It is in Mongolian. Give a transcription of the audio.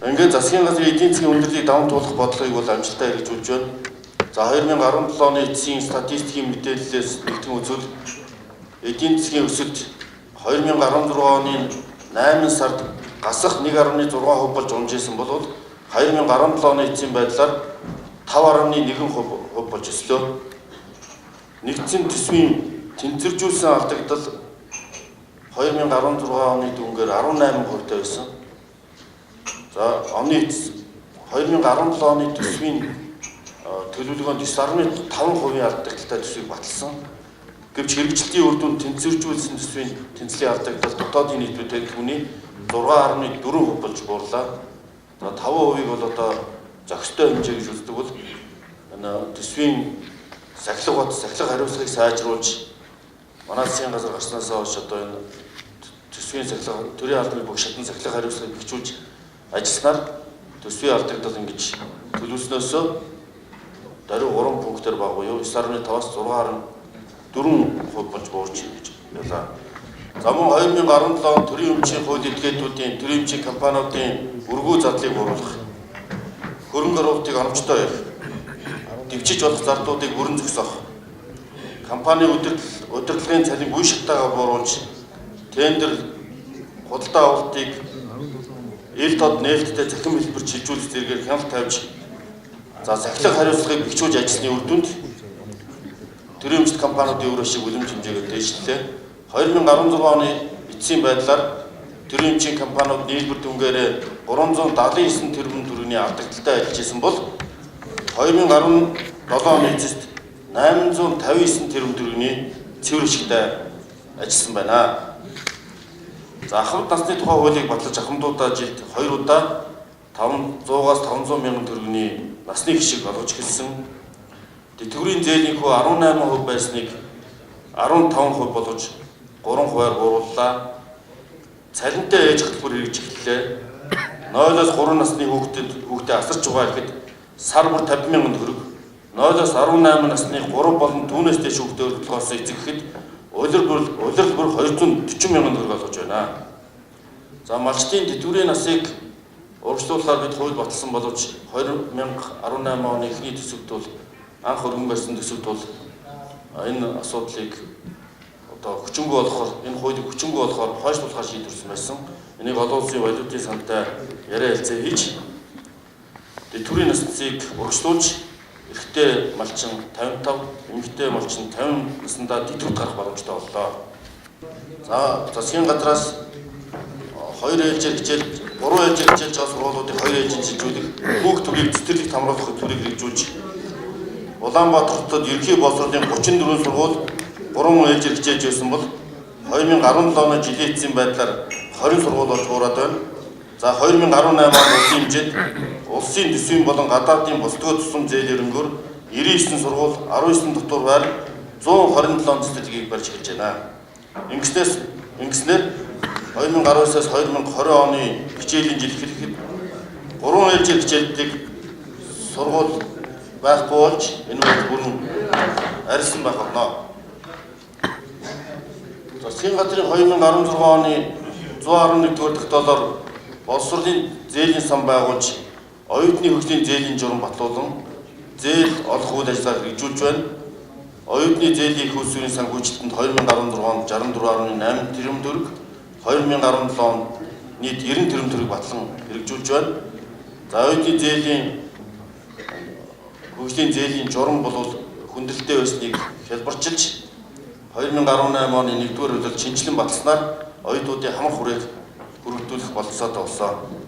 Ингээд засгийн газрын эдийн засгийн өндөрлийг даван туулах бодлогыг бол амжилттай хэрэгжүүлж байна. За 2017 оны эцсийн статистикийн мэдээллээс нэгтгэн үзвэл эдийн засгийн өсөлт 2016 оны 8 сард гасах 1.6% болж унжсэн бол 2017 оны эцсийн байдлаар 5.1% болж өслөө. Нэгдсэн төсвийн тэнцвэржүүлсэн алдагдал 2016 оны дүнгээр 18% байсан. За оны 2017 оны төсвийн төлөвлөгөөнд 9.5% алдагдaltaй төсвийг баталсан. Гэвч хэрэгжилтийн үр дүнд тэнцвэржүүлсэн төсвийн тэнцлийн алдагдал дотоодын нийтлүү төлөвлөгөөний 6.4% болж буурлаа. За 5%-ийг бол одоо зохистой хэмжээ гэж үздэг бол төсвийн сахилга хариуцлагыг сайжруулж манай засгийн газар гарснаас хойш одоо энэ төсвийн сахилга төрийн албаны бүх шатны сахилга хариуцлагыг бэхжүүлж ажилласнаар төсвийн алдагдал ингэж төлөвлөснөөсөө даруй 3 пунктээр баг буюу 9.5-аас 6.4% болж буурч гэж байлаа. За мөн 2017 он төрийн өмчийн хууль этгээдүүдийн төрийн өмчийн компаниудын өргөө задлыг бууруулах, хөрөнгө оруулалтыг оновчтой ярих, дэвчиж болох зардуудыг бүрэн зогсоох, компани удирдлагын цалин үе шатаагаар бууруулж, тендер худалдаа авалтыг ил тод нээлттэй захин хэлбэр шилжүүлэх зэргээр хяналт тавьж, за сахилга хариуцлагыг бэхжүүлж ажилласны үр дүнд төрийн өмчт компаниудын өр ашиг үлэмж хэмжээгээр дэвшлээ. 2016 оны эцсийн байдлаар төрийн өмчийн компаниуд нийлбэр дүнгээрээ 379 тэрбум төгрөгийн алдагдaltaй ажиллаж исэн бол 2017 оны эцэст 859 тэрбум төгрөгийн цэвэр ашигтай ажилласан байна. За ахмад насны тухай хуулийг баталж ахмадуудаа жилд 2 удаа 500-аас 500 мянган төгрөгийн насны хишиг олгож эхэлсэн. Тэтгэврийн зээлийн хөө 18% байсныг 15% болгож 3%-аар буурууллаа. Цалинтай ээж хөтөлбөр хэрэгж эхэллээ. 0-оос 3 насны хүүхдэд асарч угаалахад сар бүр 50 мянган төгрөг, 0-оос 18 насны 3 болон түүнээс дээш хүүхдэд хөдөлгөөс эзэгхэд улирал бүр 240 мянган төгрөг олгож байна. За малчдын тэтгэврийн насыг урагшлуулахаар бид хууль баталсан боловч 2018 оны эхний төсөвт бол анх өргөн барьсан төсөвт бол энэ асуудлыг одоо хүчингүй болохоор энэ хуулийг хүчингүй болохоор хойшлуулахар шийдвэрсэн байсан. Энийг олон улсын валютын сантай яриа хэлцээ хийж тэтгэврийн насыг урагшлуулж эрэгтэй малчин 55, эмэгтэй малчин 50 наснда тэтгэврт гарах боломжтой боллоо. За засгийн газраас 2 ээлжээр хичээл, 3 ээлжээр хичээлж байгаа сургуулиудыг 2 ээлжээр шилжүүлэх, хүүхд төрийг цэцэрлэгт хамруулах хөтөлбөрийг хэрэгжүүлж Улаанбаатар хотод ерөнхий боловсролын 34 сургууль 3 ээлжээр хичээж байсан бол 2017 оны жилийн эцсийн байдлаар 20 сургууль болж буураад байна. За 2018 он улсын хэмжээнд улсын төсвийн болон гадаадын бусдгөө тусам зээл өрөнгөөр 99 сургууль, 19 дотор байр 127 цэцэрлэгийг барьж эхэлж байна. Ингэснээр 2019-аас 2020 оны хичээлийн жил эхлэхэд 3 ээлжээр хичээлдэг сургууль байхгүй болж энэ бол бүрэн арилсан байх болно. Засгийн газрын 2016 оны 111 дугаар тогтоолоор боловсролын зээлийн сан байгуулж оюутны хөгжлийн зээлийн журам батлуулан зээл олох үйл ажиллагаа хэрэгжүүлж байна. Оюутны зээлийн их усүрийн санхүүжилтэнд 2016 онд 64.8 тэрбум төгрөг, 2017 онд нийт 90 тэрбум төгрөг батлан хэрэгжүүлж байна. За оюутны зээлийн хөгжлийн зээлийн журам бол хүндрэлтэй байсныг хялбарчилж 2018 оны 1-р улиралд шинжилэн баталснаар оюутнуудын хамаг хүрээг хүрэгдүүлэх болцоотой болсон.